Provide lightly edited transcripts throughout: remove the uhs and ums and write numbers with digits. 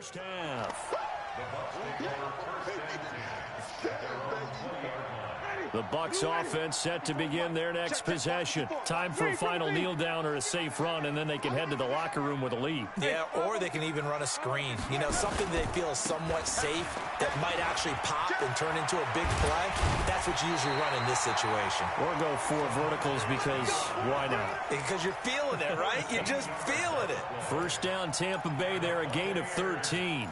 first half. The Bucs offense set to begin their next possession. Time for a final kneel down or a safe run, and then they can head to the locker room with a lead. Yeah, or they can even run a screen. You know, something they feel is somewhat safe that might actually pop and turn into a big play. That's what you usually run in this situation. Or go 4 verticals because why not? Because you're feeling it, right? You're just feeling it. First down, Tampa Bay there, a gain of 13.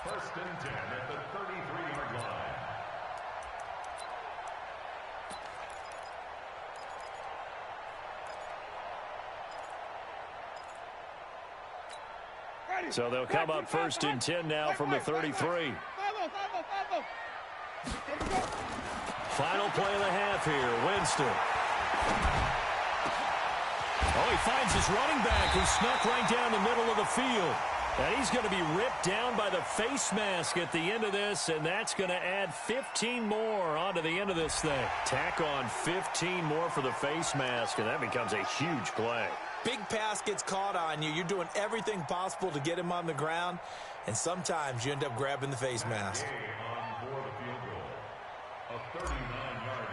First and 10 at the 33-yard line. So they'll come up first and 10 now from the 33. Final play of the half here, Winston. Oh, he finds his running back who snuck right down the middle of the field. And he's going to be ripped down by the face mask at the end of this, and that's going to add 15 more onto the end of this thing. Tack on 15 more for the face mask, and that becomes a huge play. Big pass gets caught on you. You're doing everything possible to get him on the ground, and sometimes you end up grabbing the face mask. On for the field goal. A 39-yard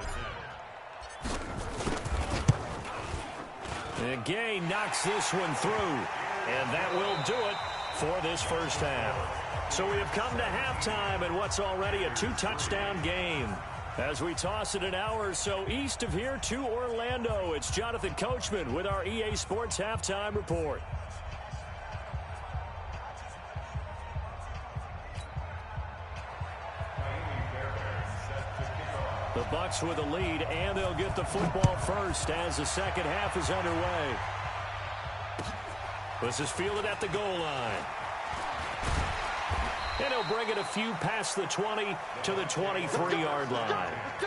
attempt. And Gay knocks this one through, and that will do it for this first half. So we have come to halftime in what's already a 2-touchdown game. As we toss it an hour or so east of here to Orlando, it's Jonathan Coachman with our EA Sports Halftime Report. The Bucs with a lead, and they'll get the football first as the second half is underway. This is fielded at the goal line. And he'll bring it a few past the 20 to the 23-yard line. At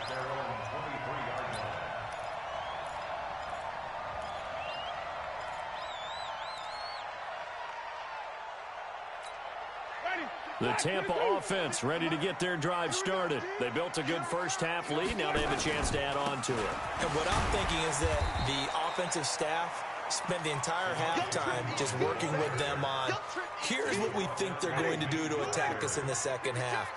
their own 23-yard line. The Tampa offense ready to get their drive started. They built a good first half lead. Now they have a chance to add on to it. And what I'm thinking is that the offensive staff spend the entire halftime just working with them on, here's what we think they're going to do to attack us in the second half.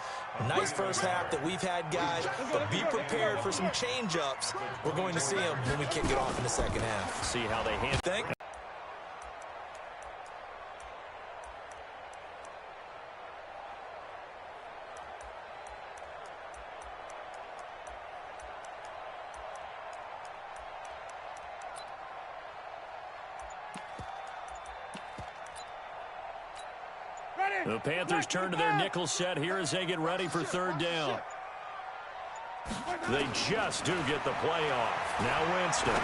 Nice first half that we've had, guys, but be prepared for some change-ups. We're going to see them when we kick it off in the second half. See how they handle it. The Panthers turn to their nickel set here as they get ready for third down. They just do get the play off. Now Winston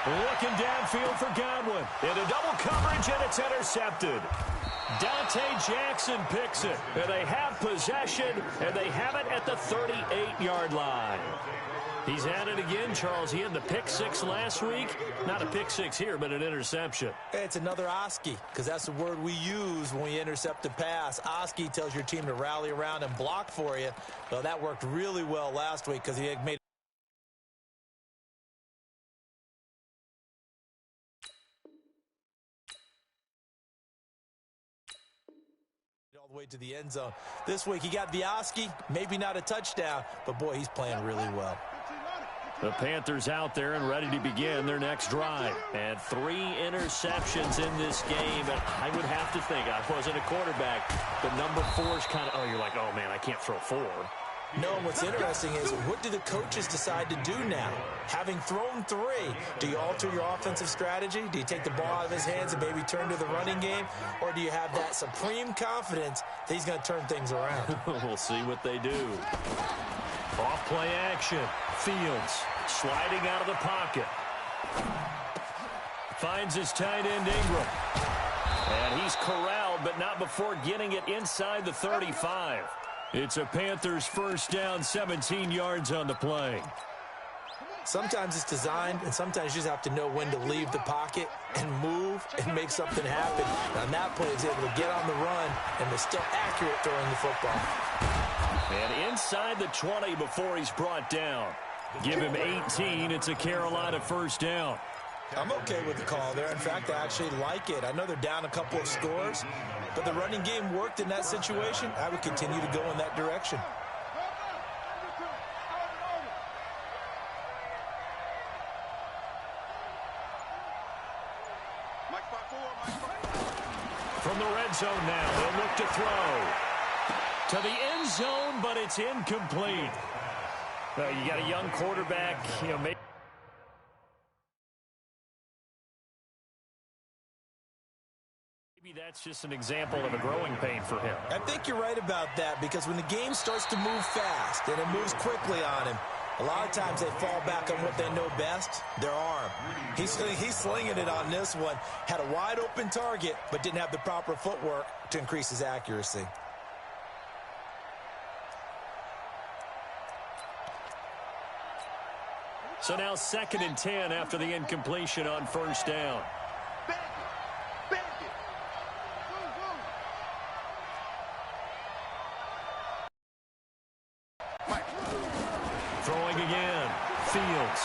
looking downfield for Godwin. Into double coverage, and it's intercepted. Dante Jackson picks it. And they have possession, and they have it at the 38-yard line. He's at it again, Charles. He had the pick six last week. Not a pick six here, but an interception. It's another Oski, because that's the word we use when we intercept a pass. Oski tells your team to rally around and block for you. Well, that worked really well last week because he had made all the way to the end zone. This week he got the Oski, maybe not a touchdown, but boy, he's playing really well. The Panthers out there and ready to begin their next drive. And 3 interceptions in this game. And I would have to think, I wasn't a quarterback, the number 4 is kind of, oh, you're like, oh, man, I can't throw 4. No, and what's interesting is, what do the coaches decide to do now? Having thrown 3, do you alter your offensive strategy? Do you take the ball out of his hands and maybe turn to the running game? Or do you have that supreme confidence that he's going to turn things around? We'll see what they do. Off play action. Fields sliding out of the pocket. Finds his tight end Ingram. And he's corralled, but not before getting it inside the 35. It's a Panthers first down, 17 yards on the play. Sometimes it's designed, and sometimes you just have to know when to leave the pocket and move and make something happen. And on that play, he's able to get on the run, and they're still accurate throwing the football. And inside the 20 before he's brought down. Give him 18. It's a Carolina first down. I'm okay with the call there. In fact, I actually like it. I know they're down a couple of scores, but the running game worked in that situation. I would continue to go in that direction. From the red zone now, they'll look to throw. To the end zone, but it's incomplete. You got a young quarterback, maybe that's just an example of a growing pain for him. I think you're right about that, because when the game starts to move fast and it moves quickly on him, a lot of times they fall back on what they know best, their arm. He's slinging it on this one. Had a wide open target, but didn't have the proper footwork to increase his accuracy. So now 2nd and 10 after the incompletion on first down. Throwing again. Fields.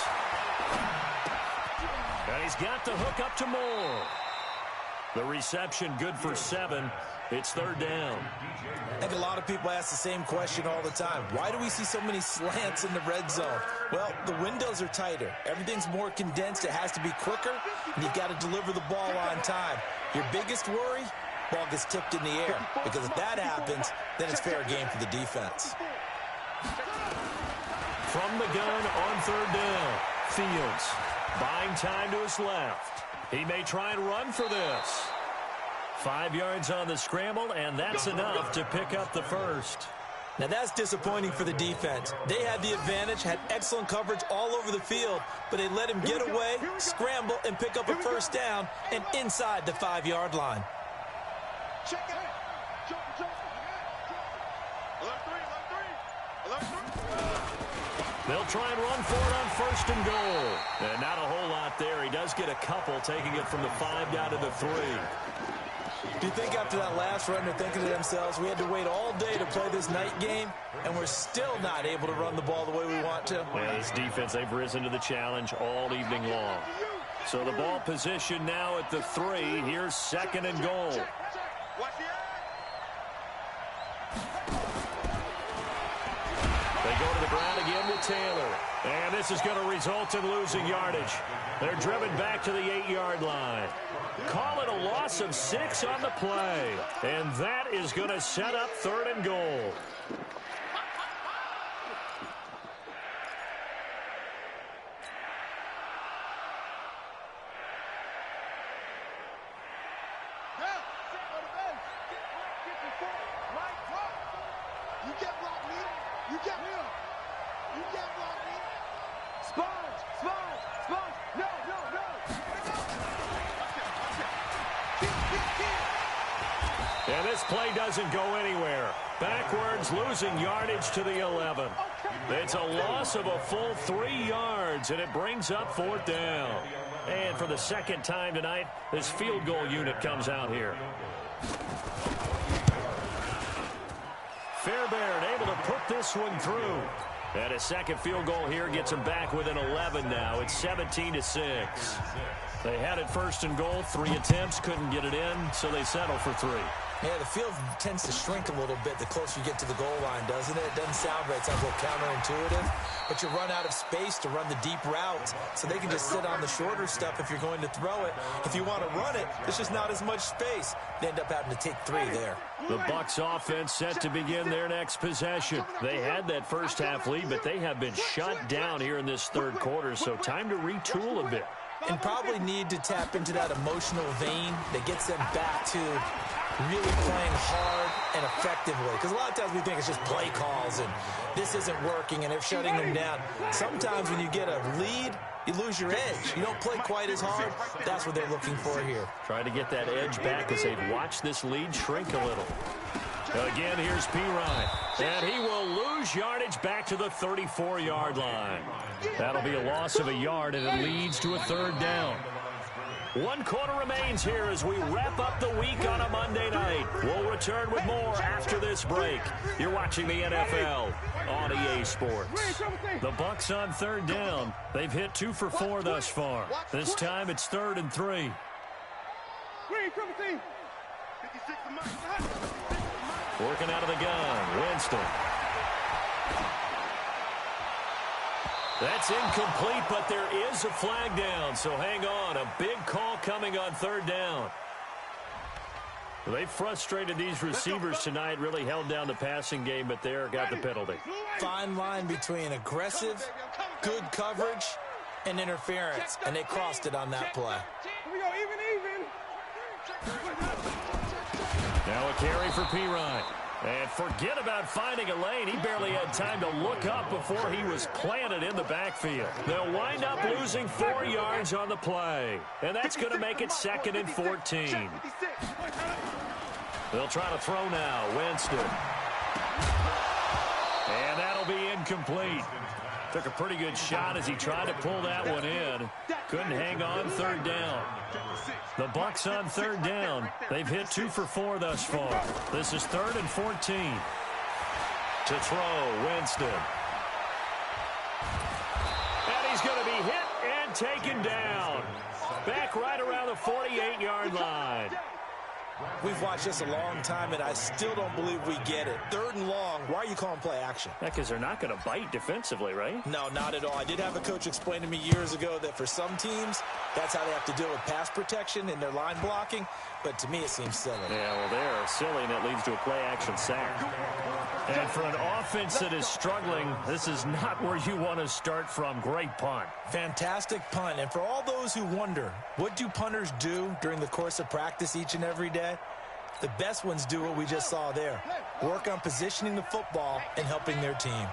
And he's got the hook up to Moore. The reception good for 7. It's 3rd down. I think a lot of people ask the same question all the time. Why do we see so many slants in the red zone? Well, the windows are tighter. Everything's more condensed. It has to be quicker, and you've got to deliver the ball on time. Your biggest worry, ball gets tipped in the air, because if that happens, then it's fair game for the defense. From the gun on 3rd down, Fields buying time to his left. He may try and run for this. 5 yards on the scramble, and that's enough to pick up the first. Now that's disappointing for the defense. They had the advantage, had excellent coverage all over the field, but they let him get away, scramble, and pick up a first down, and inside the 5-yard line. They'll try and run for it on 1st and goal. And not a whole lot there. He does get a couple, taking it from the 5 down to the 3. Do you think after that last run they're thinking to themselves, we had to wait all day to play this night game, and we're still not able to run the ball the way we want to? Yeah, this defense, they've risen to the challenge all evening long. So the ball position now at the 3. Here's 2nd and goal. They go to the ground again with Taylor. And this is going to result in losing yardage. They're driven back to the 8-yard line. Call it a loss of 6 on the play. And that is going to set up 3rd and goal. And this play doesn't go anywhere. Backwards, losing yardage to the 11. It's a loss of a full 3 yards, and it brings up 4th down. And for the 2nd time tonight, this field goal unit comes out here. Fairbairn able to put this one through. And a 2nd field goal here gets them back within 11 now. It's 17-6. They had it 1st and goal, 3 attempts, couldn't get it in, so they settle for 3. Yeah, the field tends to shrink a little bit the closer you get to the goal line, doesn't it? It doesn't sound right. It sounds a little counterintuitive. But you run out of space to run the deep routes, so they can just sit on the shorter stuff if you're going to throw it. If you want to run it, there's just not as much space. They end up having to take 3 there. The Bucs offense set to begin their next possession. They had that first half lead, but they have been shut down here in this 3rd quarter, so time to retool a bit. And probably need to tap into that emotional vein that gets them back to really playing hard and effectively. Because a lot of times we think it's just play calls and this isn't working and they're shutting them down. Sometimes when you get a lead, you lose your edge. You don't play quite as hard. That's what they're looking for here. Try to get that edge back as they've watched this lead shrink a little. Again, here's Pirine. And he will lose yardage back to the 34-yard line. That'll be a loss of a yard, and it leads to a 3rd down. 1 quarter remains here as we wrap up the week on a Monday night. We'll return with more after this break. You're watching the NFL on EA Sports. The Bucs on 3rd down. They've hit 2 for 4 thus far. This time it's 3rd and 3. Working out of the gun, Winston. That's incomplete, but there is a flag down, so hang on. A big call coming on 3rd down. They frustrated these receivers tonight, really held down the passing game, but there got the penalty. Fine line between aggressive, good coverage, and interference, and they crossed it on that play. Now a carry for Pirine. And forget about finding a lane. He barely had time to look up before he was planted in the backfield. They'll wind up losing 4 yards on the play. And that's going to make it 2nd and 14. They'll try to throw now. Winston. And that'll be incomplete. Took a pretty good shot as he tried to pull that one in. Couldn't hang on 3rd down. The Bucs on 3rd down. They've hit 2 for 4 thus far. This is 3rd and 14. To throw, Winston. And he's going to be hit and taken down. Back right around the 48-yard line. We've watched this a long time, and I still don't believe we get it. 3rd and long. Why are you calling play action? Because they're not going to bite defensively, right? No, not at all. I did have a coach explain to me years ago that for some teams, that's how they have to deal with pass protection and their line blocking. But to me, it seems silly. Yeah, well, they're silly, and it leads to a play-action sack. And for an offense that is struggling, this is not where you want to start from. Great punt. Fantastic punt. And for all those who wonder, what do punters do during the course of practice each and every day? The best ones do what we just saw there. Work on positioning the football and helping their team.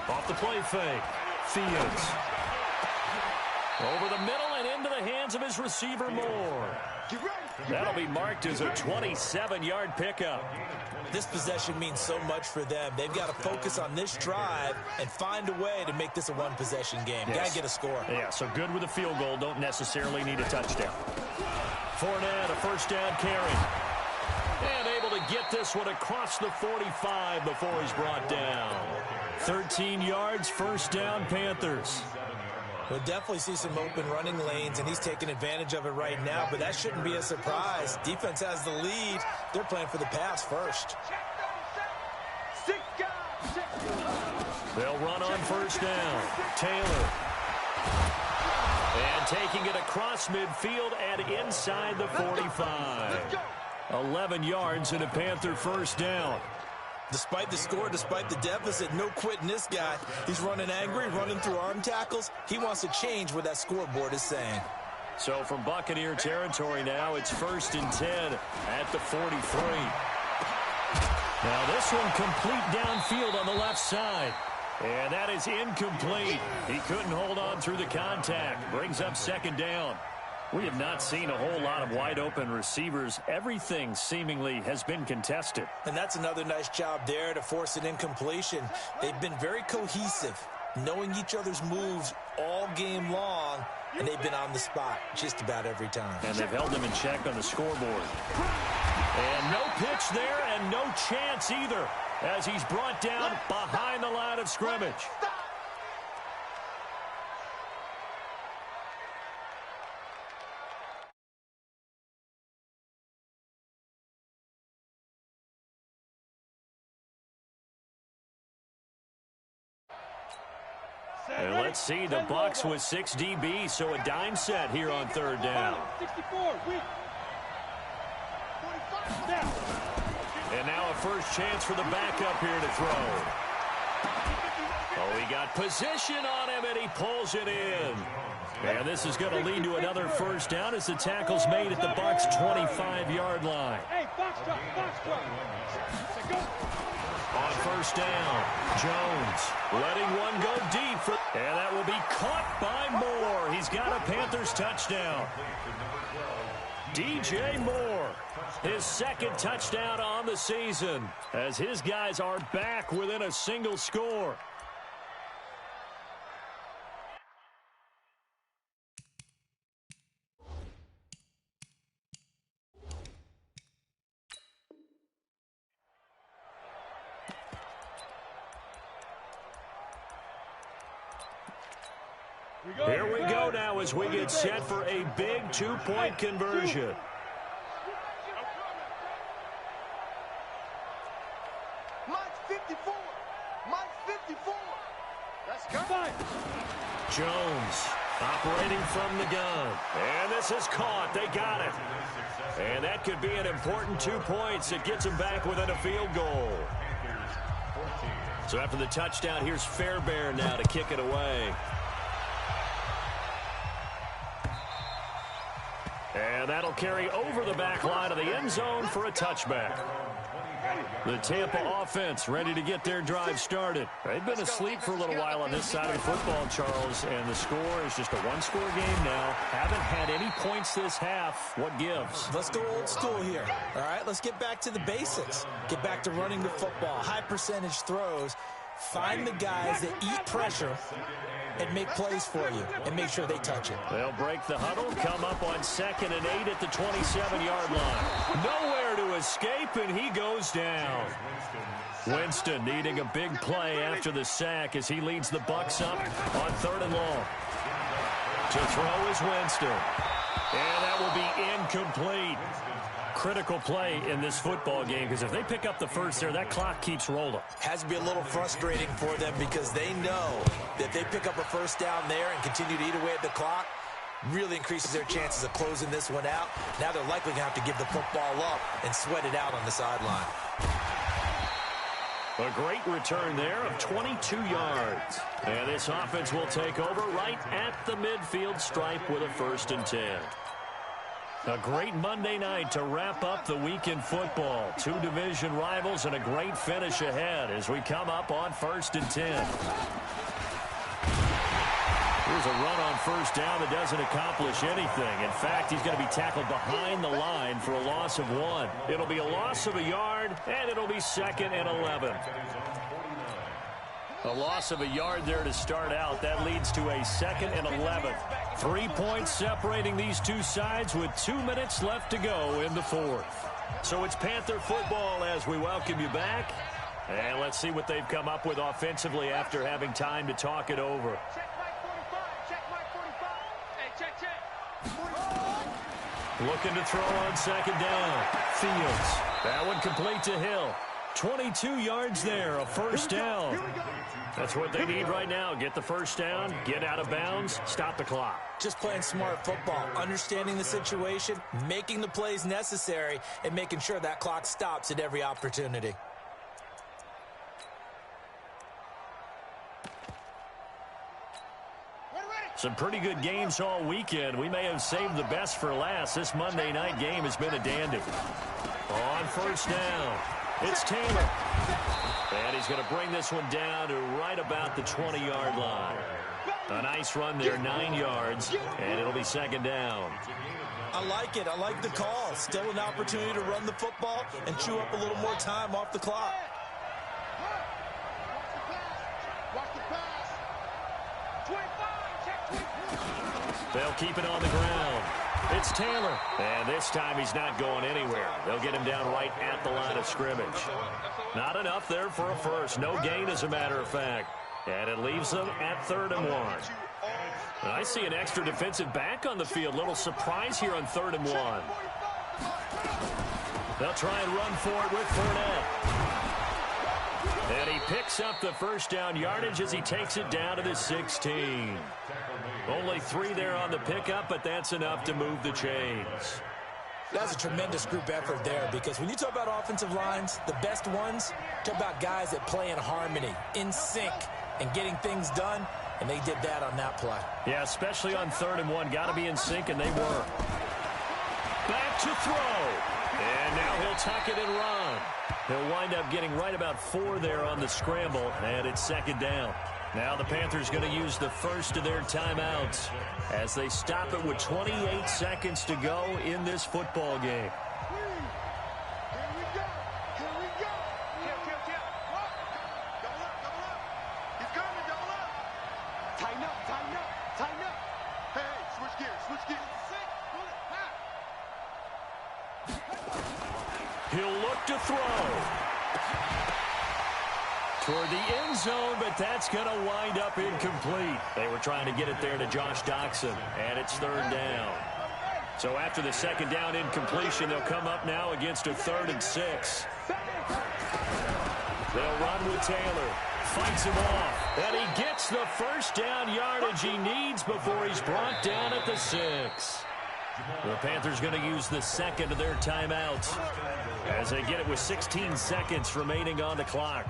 Off the play fake. Fields. Over the middle and into the hands of his receiver, Moore. That'll be marked as a 27-yard pickup. This possession means so much for them. They've got to focus on this drive and find a way to make this a one-possession game. Yes. Got to get a score. Yeah, so good with a field goal. Don't necessarily need a touchdown. Fournette, a 1st down carry. And able to get this one across the 45 before he's brought down. 13 yards, 1st down, Panthers. We'll definitely see some open running lanes, and he's taking advantage of it right now, but that shouldn't be a surprise. Defense has the lead. They're playing for the pass first. They'll run on 1st down. Taylor. And taking it across midfield and inside the 45. 11 yards and a Panther 1st down. Despite the score, despite the deficit, no quitting this guy. He's running angry, running through arm tackles. He wants to change what that scoreboard is saying. So from Buccaneer territory now, it's 1st and 10 at the 43. Now this one complete downfield on the left side. And that is incomplete. He couldn't hold on through the contact. Brings up 2nd down. We have not seen a whole lot of wide-open receivers. Everything seemingly has been contested. And that's another nice job there to force an incompletion. They've been very cohesive, knowing each other's moves all game long, and they've been on the spot just about every time. And they've held them in check on the scoreboard. And no pitch there and no chance either as he's brought down behind the line of scrimmage. And let's see, the Bucs with 6 DBs, so a dime set here on 3rd down. And now a first chance for the backup here to throw. Oh, he got position on him, and he pulls it in. And this is going to lead to another 1st down as the tackle's made at the Bucs' 25-yard line. On 1st down, Jones letting one go deep. And that will be caught by Moore. He's got a Panthers touchdown. DJ Moore, his second touchdown on the season, as his guys are back within a single score. Here we go now as we get set for a big two-point conversion. Mike 54. Mike 54. Let's go. Jones operating from the gun. And this is caught. They got it. And that could be an important 2 points. It gets them back within a field goal. So after the touchdown, here's Fairbairn now to kick it away. And that'll carry over the back line of the end zone for a touchback. The Tampa offense ready to get their drive started. They've been asleep for a little while on this side of the football, Charles, and the score is just a one-score game now. Haven't had any points this half. What gives? Let's go old school here. All right, let's get back to the basics. Get back to running the football, high percentage throws. Find the guys that eat pressure and make plays for you and make sure they touch it. They'll break the huddle, come up on 2nd and 8 at the 27-yard line. Nowhere to escape, and he goes down. Winston needing a big play after the sack as he leads the Bucs up on 3rd and long. To throw is Winston. And that will be incomplete. Critical play in this football game because if they pick up the first there, that clock keeps rolling. Has to be a little frustrating for them because they know that they pick up a first down there and continue to eat away at the clock, really increases their chances of closing this one out. Now they're likely going to have to give the football up and sweat it out on the sideline. A great return there of 22 yards. And this offense will take over right at the midfield stripe with a 1st and 10. A great Monday night to wrap up the week in football. 2 division rivals and a great finish ahead as we come up on 1st and 10. Here's a run on 1st down that doesn't accomplish anything. In fact, he's going to be tackled behind the line for a loss of 1. It'll be a loss of a yard, and it'll be 2nd and 11. A loss of a yard there to start out. That leads to a 2nd and 11. 3 points separating these two sides with 2 minutes left to go in the 4th. So it's Panther football as we welcome you back. And let's see what they've come up with offensively after having time to talk it over. Check Mike 45. Check Mike 45. Hey, check. Looking to throw on 2nd down. Fields. That one complete to Hill. 22 yards there, a 1st down. That's what they need right now. Get the 1st down, get out of bounds, stop the clock. Just playing smart football, understanding the situation, making the plays necessary, and making sure that clock stops at every opportunity. Some pretty good games all weekend. We may have saved the best for last. This Monday night game has been a dandy. On 1st down. It's Taylor. And he's going to bring this one down to right about the 20-yard line. A nice run there, 9 yards, and it'll be 2nd down. I like it. I like the call. Still an opportunity to run the football and chew up a little more time off the clock. Watch the pass. 25. Check 25. They'll keep it on the ground. It's Taylor. And this time he's not going anywhere. They'll get him down right at the line of scrimmage. Not enough there for a first. No gain, as a matter of fact. And it leaves them at 3rd and 1. And I see an extra defensive back on the field. Little surprise here on 3rd and 1. They'll try and run for it with Fournette. And he picks up the 1st down yardage as he takes it down to the 16. Only 3 there on the pickup, but that's enough to move the chains. That's a tremendous group effort there because when you talk about offensive lines, the best ones, talk about guys that play in harmony, in sync, and getting things done, and they did that on that play. Yeah, especially on 3rd and 1. Got to be in sync, and they were. Back to throw. And now he'll tuck it and run. He'll wind up getting right about 4 there on the scramble, and it's 2nd down. Now the Panthers going to use the first of their timeouts as they stop it with 28 seconds to go in this football game. He'll look to throw toward the end zone, but that's going to wind up incomplete. They were trying to get it there to Josh Doxson, and it's third down. So after the second down incompletion, they'll come up now against a 3rd and 6. They'll run with Taylor. Fights him off, and he gets the first down yardage he needs before he's brought down at the 6. The Panthers going to use the second of their timeouts as they get it with 16 seconds remaining on the clock.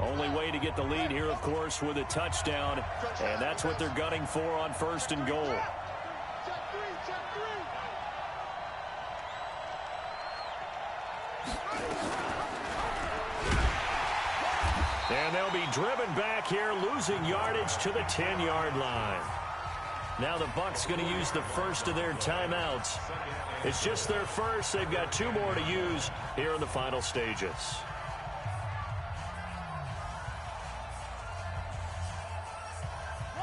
Only way to get the lead here, of course, with a touchdown, and that's what they're gunning for on 1st and goal. And they'll be driven back here, losing yardage to the 10-yard line. Now the Bucs going to use the first of their timeouts. It's just their first. They've got 2 more to use here in the final stages.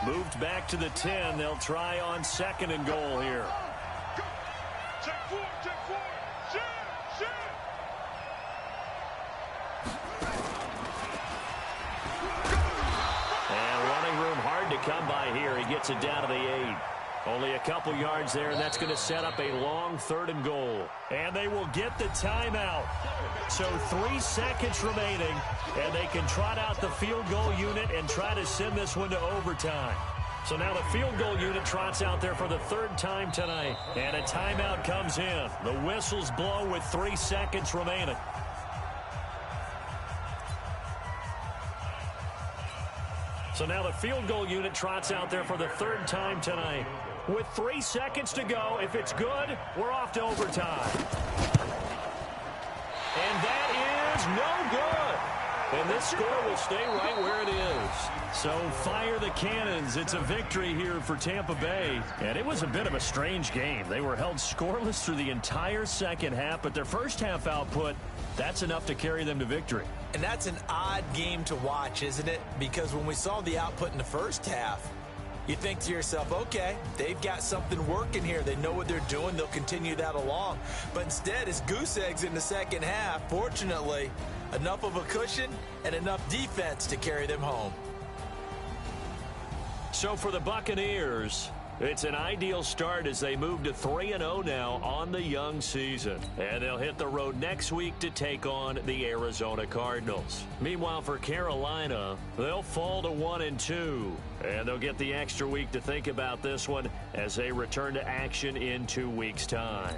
Moved back to the 10. They'll try on 2nd and goal here. Check 4, check 4. Shoot. And running room hard to come by here. He gets it down to the 8. Only a couple yards there, and that's going to set up a long 3rd and goal. And they will get the timeout. So 3 seconds remaining, and they can trot out the field goal unit and try to send this one to overtime. So now the field goal unit trots out there for the 3rd time tonight, and a timeout comes in. The whistles blow with 3 seconds remaining. So now the field goal unit trots out there for the 3rd time tonight. With 3 seconds to go, if it's good, we're off to overtime. And that is no good. And this score will stay right where it is. So fire the cannons. It's a victory here for Tampa Bay. And it was a bit of a strange game. They were held scoreless through the entire second half, but their first half output, that's enough to carry them to victory. And that's an odd game to watch, isn't it? Because when we saw the output in the first half, you think to yourself, okay, they've got something working here. They know what they're doing. They'll continue that along. But instead, it's goose eggs in the second half. Fortunately, enough of a cushion and enough defense to carry them home. So for the Buccaneers, it's an ideal start as they move to 3-0 now on the young season. And they'll hit the road next week to take on the Arizona Cardinals. Meanwhile, for Carolina, they'll fall to 1-2. And they'll get the extra week to think about this one as they return to action in 2 weeks' time.